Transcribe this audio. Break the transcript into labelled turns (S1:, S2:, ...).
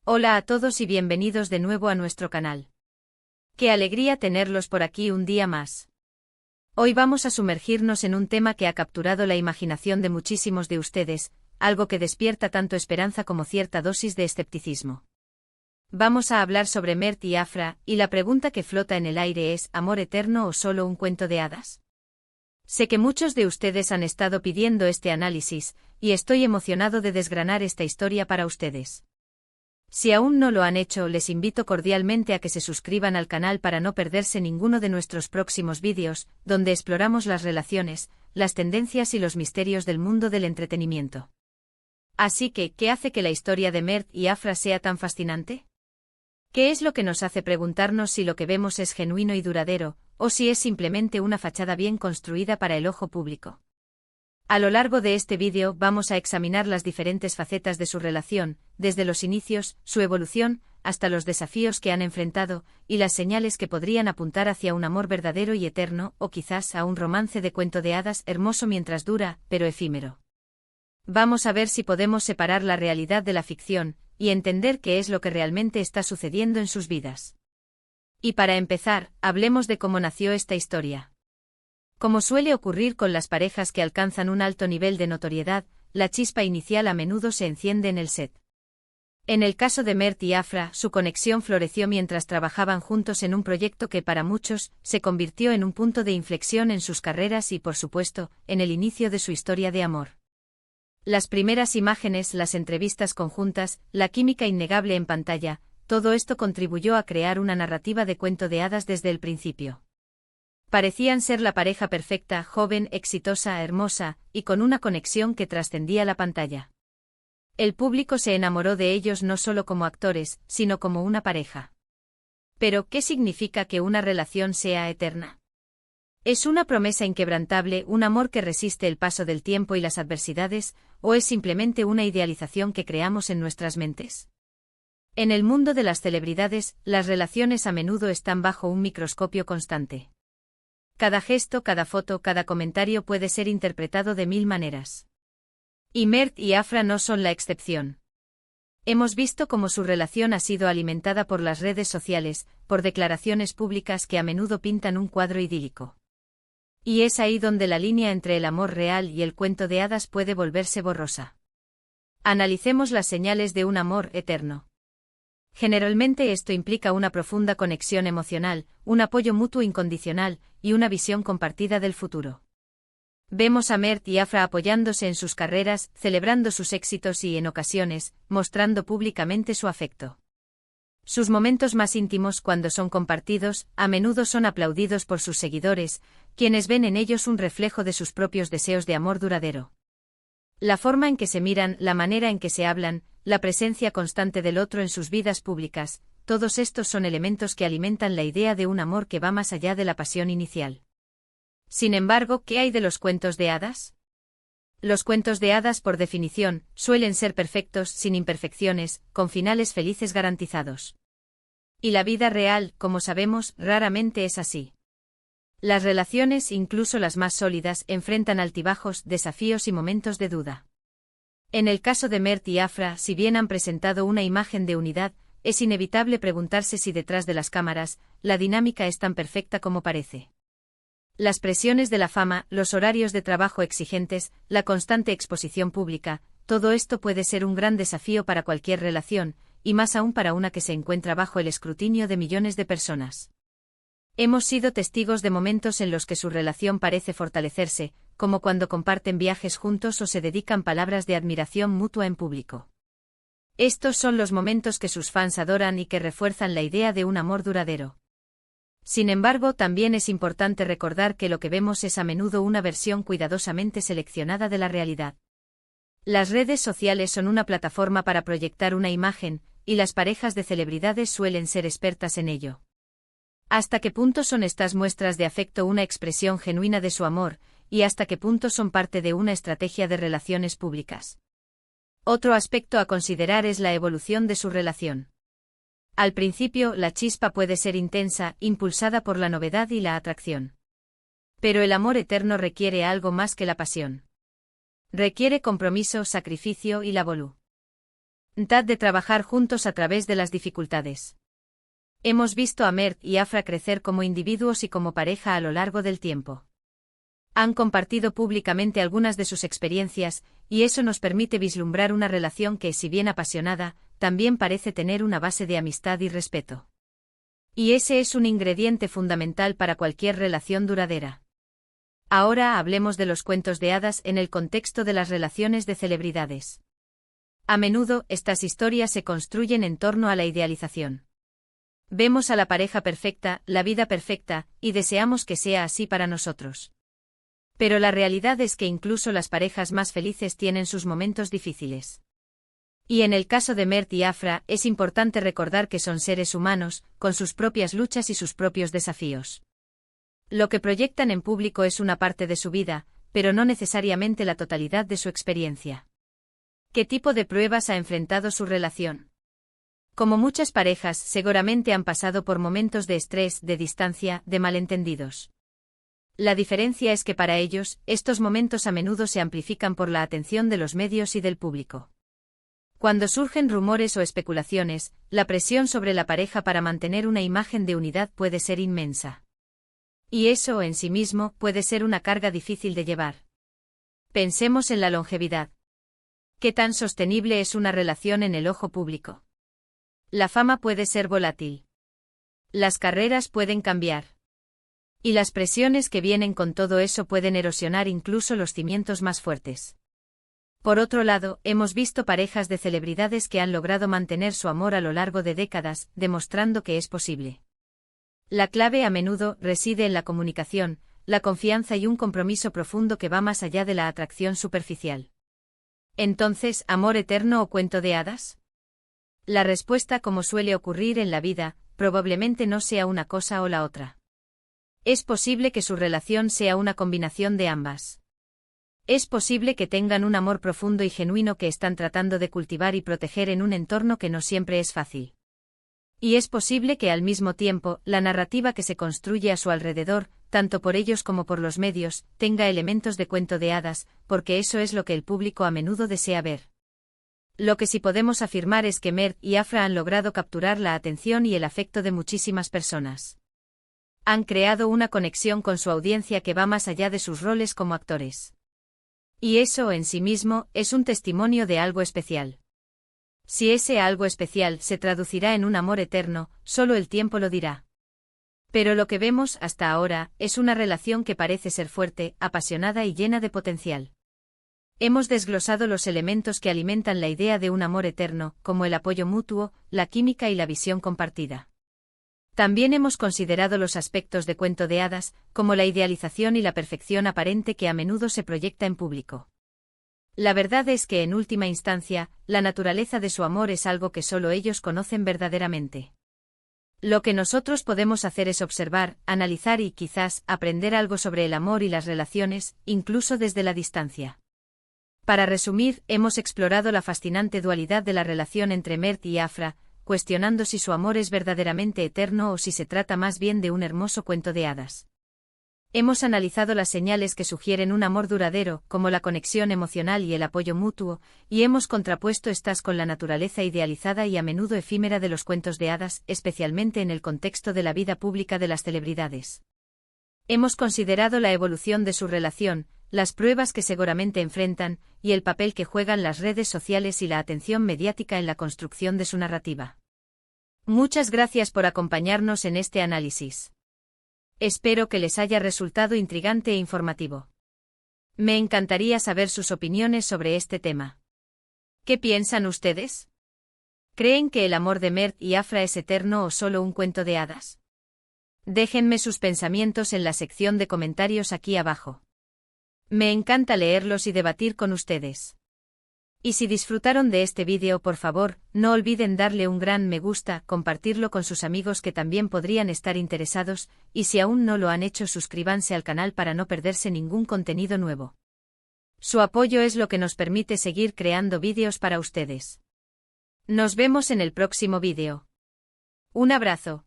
S1: Hola a todos y bienvenidos de nuevo a nuestro canal. Qué alegría tenerlos por aquí un día más. Hoy vamos a sumergirnos en un tema que ha capturado la imaginación de muchísimos de ustedes, algo que despierta tanto esperanza como cierta dosis de escepticismo. Vamos a hablar sobre Mert y Afra, y la pregunta que flota en el aire es: ¿amor eterno o solo un cuento de hadas? Sé que muchos de ustedes han estado pidiendo este análisis, y estoy emocionado de desgranar esta historia para ustedes. Si aún no lo han hecho, les invito cordialmente a que se suscriban al canal para no perderse ninguno de nuestros próximos vídeos, donde exploramos las relaciones, las tendencias y los misterios del mundo del entretenimiento. Así que, ¿qué hace que la historia de Mert y Afra sea tan fascinante? ¿Qué es lo que nos hace preguntarnos si lo que vemos es genuino y duradero, o si es simplemente una fachada bien construida para el ojo público? A lo largo de este vídeo vamos a examinar las diferentes facetas de su relación, desde los inicios, su evolución, hasta los desafíos que han enfrentado, y las señales que podrían apuntar hacia un amor verdadero y eterno, o quizás a un romance de cuento de hadas hermoso mientras dura, pero efímero. Vamos a ver si podemos separar la realidad de la ficción, y entender qué es lo que realmente está sucediendo en sus vidas. Y para empezar, hablemos de cómo nació esta historia. Como suele ocurrir con las parejas que alcanzan un alto nivel de notoriedad, la chispa inicial a menudo se enciende en el set. En el caso de Mert y Afra, su conexión floreció mientras trabajaban juntos en un proyecto que para muchos se convirtió en un punto de inflexión en sus carreras y, por supuesto, en el inicio de su historia de amor. Las primeras imágenes, las entrevistas conjuntas, la química innegable en pantalla, todo esto contribuyó a crear una narrativa de cuento de hadas desde el principio. Parecían ser la pareja perfecta, joven, exitosa, hermosa, y con una conexión que trascendía la pantalla. El público se enamoró de ellos no solo como actores, sino como una pareja. Pero, ¿qué significa que una relación sea eterna? ¿Es una promesa inquebrantable, un amor que resiste el paso del tiempo y las adversidades, o es simplemente una idealización que creamos en nuestras mentes? En el mundo de las celebridades, las relaciones a menudo están bajo un microscopio constante. Cada gesto, cada foto, cada comentario puede ser interpretado de mil maneras. Y Mert y Afra no son la excepción. Hemos visto cómo su relación ha sido alimentada por las redes sociales, por declaraciones públicas que a menudo pintan un cuadro idílico. Y es ahí donde la línea entre el amor real y el cuento de hadas puede volverse borrosa. Analicemos las señales de un amor eterno. Generalmente esto implica una profunda conexión emocional, un apoyo mutuo incondicional, y una visión compartida del futuro. Vemos a Mert y Afra apoyándose en sus carreras, celebrando sus éxitos y, en ocasiones, mostrando públicamente su afecto. Sus momentos más íntimos, cuando son compartidos, a menudo son aplaudidos por sus seguidores, quienes ven en ellos un reflejo de sus propios deseos de amor duradero. La forma en que se miran, la manera en que se hablan, la presencia constante del otro en sus vidas públicas, todos estos son elementos que alimentan la idea de un amor que va más allá de la pasión inicial. Sin embargo, ¿qué hay de los cuentos de hadas? Los cuentos de hadas, por definición, suelen ser perfectos, sin imperfecciones, con finales felices garantizados. Y la vida real, como sabemos, raramente es así. Las relaciones, incluso las más sólidas, enfrentan altibajos, desafíos y momentos de duda. En el caso de Mert y Afra, si bien han presentado una imagen de unidad, es inevitable preguntarse si detrás de las cámaras, la dinámica es tan perfecta como parece. Las presiones de la fama, los horarios de trabajo exigentes, la constante exposición pública, todo esto puede ser un gran desafío para cualquier relación, y más aún para una que se encuentra bajo el escrutinio de millones de personas. Hemos sido testigos de momentos en los que su relación parece fortalecerse, como cuando comparten viajes juntos o se dedican palabras de admiración mutua en público. Estos son los momentos que sus fans adoran y que refuerzan la idea de un amor duradero. Sin embargo, también es importante recordar que lo que vemos es a menudo una versión cuidadosamente seleccionada de la realidad. Las redes sociales son una plataforma para proyectar una imagen, y las parejas de celebridades suelen ser expertas en ello. ¿Hasta qué punto son estas muestras de afecto una expresión genuina de su amor, y hasta qué punto son parte de una estrategia de relaciones públicas? Otro aspecto a considerar es la evolución de su relación. Al principio, la chispa puede ser intensa, impulsada por la novedad y la atracción. Pero el amor eterno requiere algo más que la pasión. Requiere compromiso, sacrificio y la voluntad. De trabajar juntos a través de las dificultades. Hemos visto a Mert y Afra crecer como individuos y como pareja a lo largo del tiempo. Han compartido públicamente algunas de sus experiencias, y eso nos permite vislumbrar una relación que, si bien apasionada, también parece tener una base de amistad y respeto. Y ese es un ingrediente fundamental para cualquier relación duradera. Ahora hablemos de los cuentos de hadas en el contexto de las relaciones de celebridades. A menudo, estas historias se construyen en torno a la idealización. Vemos a la pareja perfecta, la vida perfecta, y deseamos que sea así para nosotros. Pero la realidad es que incluso las parejas más felices tienen sus momentos difíciles. Y en el caso de Mert y Afra, es importante recordar que son seres humanos, con sus propias luchas y sus propios desafíos. Lo que proyectan en público es una parte de su vida, pero no necesariamente la totalidad de su experiencia. ¿Qué tipo de pruebas ha enfrentado su relación? Como muchas parejas, seguramente han pasado por momentos de estrés, de distancia, de malentendidos. La diferencia es que para ellos, estos momentos a menudo se amplifican por la atención de los medios y del público. Cuando surgen rumores o especulaciones, la presión sobre la pareja para mantener una imagen de unidad puede ser inmensa. Y eso, en sí mismo, puede ser una carga difícil de llevar. Pensemos en la longevidad. ¿Qué tan sostenible es una relación en el ojo público? La fama puede ser volátil. Las carreras pueden cambiar. Y las presiones que vienen con todo eso pueden erosionar incluso los cimientos más fuertes. Por otro lado, hemos visto parejas de celebridades que han logrado mantener su amor a lo largo de décadas, demostrando que es posible. La clave a menudo reside en la comunicación, la confianza y un compromiso profundo que va más allá de la atracción superficial. Entonces, ¿amor eterno o cuento de hadas? La respuesta, como suele ocurrir en la vida, probablemente no sea una cosa o la otra. Es posible que su relación sea una combinación de ambas. Es posible que tengan un amor profundo y genuino que están tratando de cultivar y proteger en un entorno que no siempre es fácil. Y es posible que al mismo tiempo, la narrativa que se construye a su alrededor, tanto por ellos como por los medios, tenga elementos de cuento de hadas, porque eso es lo que el público a menudo desea ver. Lo que sí podemos afirmar es que Mert y Afra han logrado capturar la atención y el afecto de muchísimas personas. Han creado una conexión con su audiencia que va más allá de sus roles como actores. Y eso en sí mismo es un testimonio de algo especial. Si ese algo especial se traducirá en un amor eterno, solo el tiempo lo dirá. Pero lo que vemos hasta ahora es una relación que parece ser fuerte, apasionada y llena de potencial. Hemos desglosado los elementos que alimentan la idea de un amor eterno, como el apoyo mutuo, la química y la visión compartida. También hemos considerado los aspectos de cuento de hadas, como la idealización y la perfección aparente que a menudo se proyecta en público. La verdad es que en última instancia, la naturaleza de su amor es algo que solo ellos conocen verdaderamente. Lo que nosotros podemos hacer es observar, analizar y quizás aprender algo sobre el amor y las relaciones, incluso desde la distancia. Para resumir, hemos explorado la fascinante dualidad de la relación entre Mert y Afra, cuestionando si su amor es verdaderamente eterno o si se trata más bien de un hermoso cuento de hadas. Hemos analizado las señales que sugieren un amor duradero, como la conexión emocional y el apoyo mutuo, y hemos contrapuesto estas con la naturaleza idealizada y a menudo efímera de los cuentos de hadas, especialmente en el contexto de la vida pública de las celebridades. Hemos considerado la evolución de su relación, las pruebas que seguramente enfrentan, y el papel que juegan las redes sociales y la atención mediática en la construcción de su narrativa. Muchas gracias por acompañarnos en este análisis. Espero que les haya resultado intrigante e informativo. Me encantaría saber sus opiniones sobre este tema. ¿Qué piensan ustedes? ¿Creen que el amor de Mert y Afra es eterno o solo un cuento de hadas? Déjenme sus pensamientos en la sección de comentarios aquí abajo. Me encanta leerlos y debatir con ustedes. Y si disfrutaron de este vídeo, por favor, no olviden darle un gran me gusta, compartirlo con sus amigos que también podrían estar interesados, y si aún no lo han hecho, suscríbanse al canal para no perderse ningún contenido nuevo. Su apoyo es lo que nos permite seguir creando vídeos para ustedes. Nos vemos en el próximo vídeo. Un abrazo.